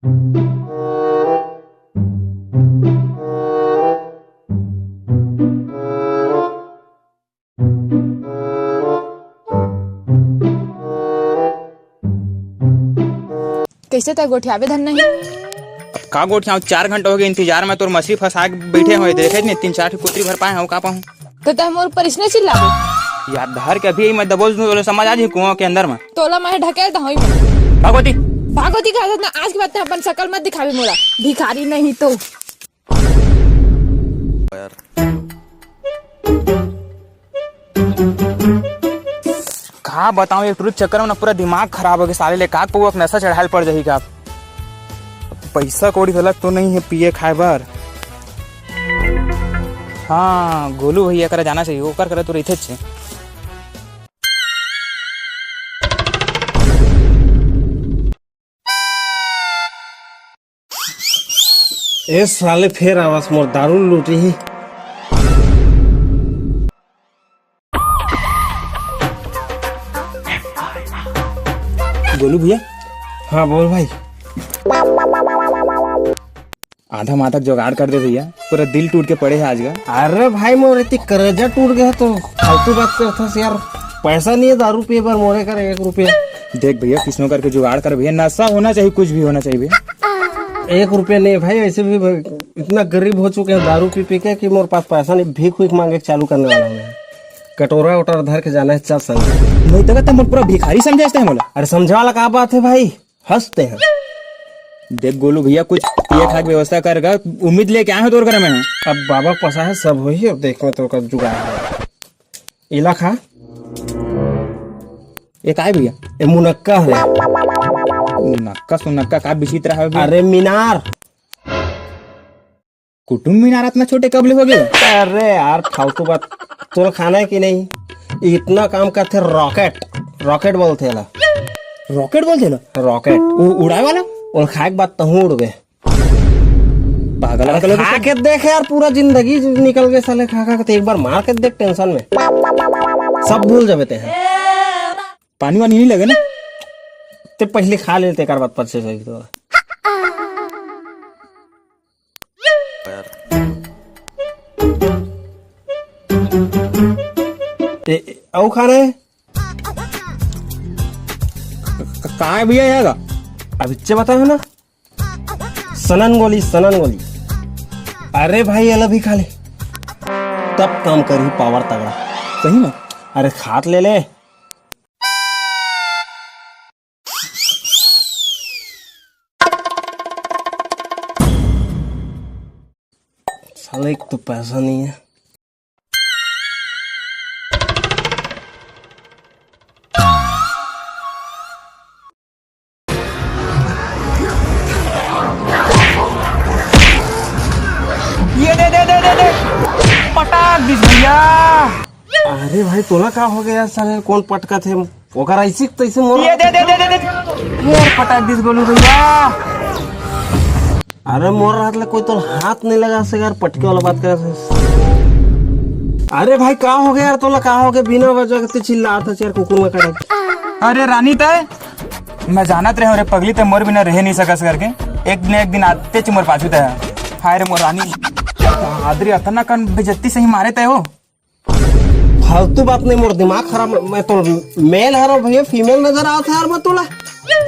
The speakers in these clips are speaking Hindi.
कैसे तक गोठियाबे धन नहीं? का गोठिया 4 घंटा हो गए इंतजार में, तोर मछली फंसा के बैठे हुए देखे नहीं 3-4 कुतरी भर पाए हो का पाऊं तो तह मोर पर इसने चिल्लाबे यार। धर के अभी मैं दबोच दूं समझ आ जी कुआं के अंदर में तोला मैं ढकेल दहई में भगवती भागवती का आदत ना आज के बाद अपन शकल मत दिखावे मोला भिखारी नहीं तो। का बताऊं एक ट्रुथ चक्कर में ना पूरा दिमाग खराब हो गया साले ले का को नशा चढ़ाल पड़ जाही का। पैसा कौड़ी गलत तो नहीं है पिए खाए बर। हाँ गोलू भैया करा जाना चाहिए ओकर करे तो रहिथे छे। ए साले फिर आवाज मोर दारू लूटी ही। गोलू भैया हाँ बोल भाई। आधा माथा जुगाड़ कर दे भैया, पूरा दिल टूट के पड़े है आज का। अरे भाई मोर इतनी कर्जा टूट गया तो फालतू बात करता से यार। पैसा नहीं है दारू पिए पर मोरे कर 1 रुपया। देख भैया किसनो करके जुगाड़ कर भैया, नशा होना चाहिए कुछ भी होना चाहिए भैया। 1 रुपया नहीं भाई, ऐसे भी इतना गरीब हो चुके हैं दारू पी पी के कि मोर पास पैसा नहीं। भीख भीख मांगे चालू करने वाला हूँ। कटोरा वटोरा धर के जाना है चल संग। नहीं तो तुम पूरा भिखारी समझते हैं बोला। अरे समझे वाला क्या बात है भाई, हंसते हैं। देख गोलू भैया कुछ पिए खा व्यवस्था करेगा, उम्मीद लेके आए हो तोर करे में। अब बाबा पसा है सब वही। अब देख में तो का जुगाड़ है। इला खा ये काय भैया? ये मुनक्का है। नक्का सुनक्का का विचित्र है। अरे मीनार कुटुम्ब मीनार इतना छोटे कब ले हो गए? अरे यार फालतू बात। तोरा खाना है कि नहीं? इतना काम करते रॉकेट। रॉकेट बोलते हैं। रॉकेट बोलते हैं? रॉकेट उड़ाए वाला और खाए के बाद तहू उड़ गए। पागल खा के देख यार, पूरा जिंदगी निकल गए साले खा खा के। एक बार मार के देख, टेंशन में सब भूल जाते हैं। पानी वानी नहीं लगे ना? ते पहले खा लेते कर बात पछे सही तो। औ खाना है कहाँ है भैया यहाँ का? अब इच्चे बताओ ना। सनन गोली सनन गोली। अरे भाई अल भी खा ले तब काम करी पावर तगड़ा। सही में? अरे खात ले ले। साले एक तो पैसा नहीं है। ये दे पटाक दिस भैया। अरे भाई तोला का हो गया साले? कौन पटका थे ओकर ऐसी तैसे मोर। ये दे यार पटाक दिस गोलू भैया। अरे मोर रात ले कोई तो हाथ नहीं लगा से यार, पटके वाला बात कर। अरे भाई का हो गया यार? तोला का हो गया? बिना वजह के चिल्लाता यार कुकुर में कड़ा। अरे रानी तय मैं जानत रहे रे पगली ते मोर बिना रह नहीं सकस करके। एक दिन आते मोर पाछू तय। हाय रे मोर रानी आदरी अतना कन बेजती से ही मारे तय हो। फालतू बात नहीं, मोर दिमाग खराब। मैं तो मेल हरो भैया, फीमेल नजर आता है यार। मैं तोला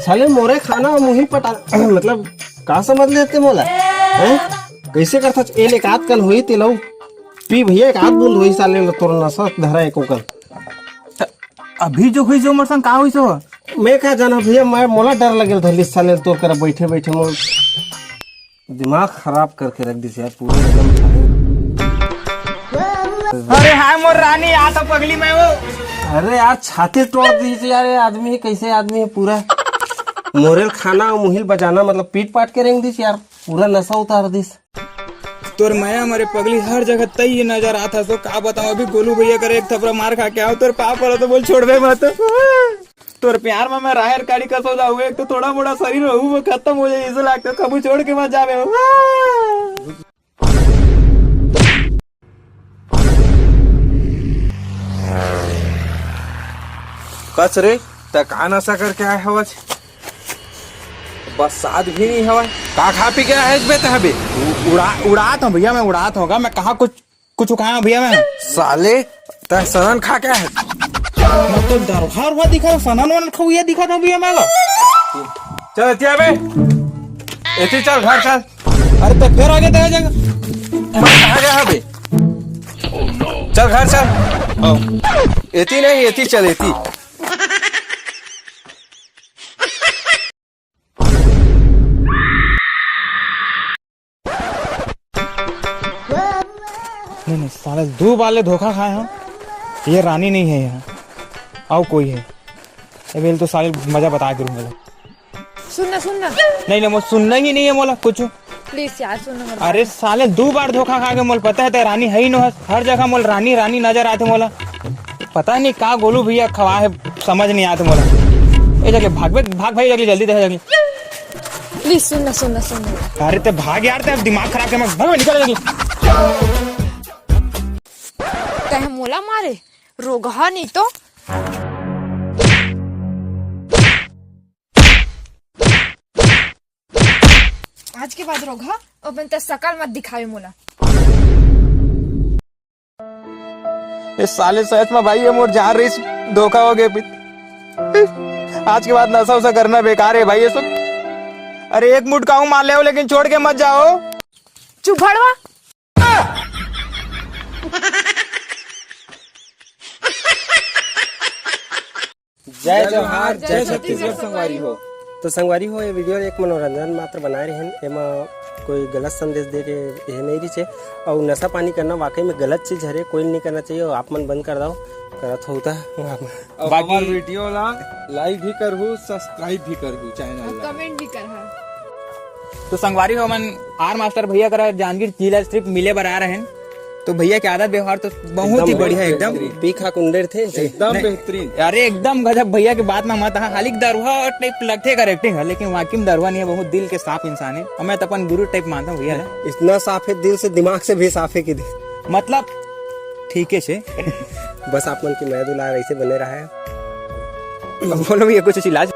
साले मोरे खाना मुही पटा मतलब का समझ लेते मोला हैं? कैसे करता? एक आध कल हुई तिलऊ पी भैया, एक आध बूंद हुई साले तोर नशा धरा एक कल। अभी जो हुई जो मोर संग का हुई सो मैं क्या जाना भैया। मैं मोला डर लगल था साले तोर कर बैठे बैठे मोर दिमाग खराब करके रख दी यार पूरे एकदम। अरे हाय मोर रानी आ तो पगली मैं वो। अरे यार छाती तोड़ दी यार। ये आदमी है कैसे आदमी है? पूरा मोरेल खाना और मुहिल बजाना मतलब पीट पाट के रेंग दिस यार। पूरा नशा उतार दिस। तोर माया हमारे पगली हर जगह तई नजर आता तो का बताऊं। अभी गोलू भैया करे एक थपड़ा मार खा के आओ तोर पाप वाला तो बोल छोड़ दे मत। तोर प्यार में मैं राहर काड़ी का सौदा हुए एक तो थोड़ा मोड़ा शरीर रहू वो खत्म हो जाए। इसे लगता कबू छोड़ के मत जावे। कच रे त का नशा करके आए हवज? बरसात भी नहीं हवा का खा पी के है बे तहबे उड़ात हूँ भैया मैं उड़ात होगा मैं कहाँ कुछ उखाया भैया मैं साले तह सनन खा क्या है मैं तो दरबार हुआ दिखा सनन वन खाऊ दिखा था भैया मैं चल एतिया बे एती चल घर चल अरे तो फिर आगे दे जाएगा मैं कहाँ गया बे चल घर चल एती नहीं एती चल एती नहीं साले 2 बाले धोखा खाए हम ये रानी नहीं है यहाँ आओ कोई है ये तो साले मजा बता करूंगा सुनना नहीं मुझे सुनना ही नहीं है मोला कुछ प्लीज यार सुनना अरे साले 2 बार धोखा खा के मोल पता है तो रानी है ही नो हर जगह मोल रानी रानी नजर आते मोला पता नहीं कहाँ गोलू भैया खवा है समझ नहीं आते मोला ये जगह भाग भाई जगह जल्दी दे जगह प्लीज सुनना अरे ते भाग यार ते दिमाग खराब के मैं भाग निकल जगह कहे मोला मारे रोगा नहीं तो आज के बाद रोगा और ते शकल मत दिखावे मोला ये साले सच में भाई ये मोर जा रही धोखा हो गया आज के बाद नशा उसा करना बेकार है भाई ये सब अरे एक मुठ काऊ मार ले लेकिन छोड़ के मत जाओ चुप भड़वा जय जोहार जय छत्तीसगढ़ संगवारी हो तो संगवारी हो ये वीडियो एक मनोरंजन मात्र बनाए रहे एमा कोई गलत संदेश दे के ये नहीं रही है और नशा पानी करना वाकई में गलत चीज है कोई नहीं करना चाहिए आप मन बंद कर दो करत होता बाकी वीडियो ला लाइक भी करहु सब्सक्राइब भी करहु चैनल ला कमेंट भी कर तो संगवारी हो मन आर मास्टर भैया करा जांगीर जिला स्ट्रिप मिले बर आ रहे हैं तो भैया के आदत व्यवहार तो बहुत ही बढ़िया एकदम पीखा कुंडेर थे एकदम बेहतरीन अरे एकदम गजब भैया की बात में मत हाली दरवा टाइप लगते करेक्टिंग है लेकिन वाकई में दरवा नहीं है बहुत दिल के साफ इंसान है और मैं तो अपन गुरु टाइप मानता हूँ भैया इतना साफ है दिल से दिमाग से भी साफ है कि मतलब ठीक है बस आप मन की मैं दुलार ऐसे बने रहा है बोलो भैया कुछ इलाज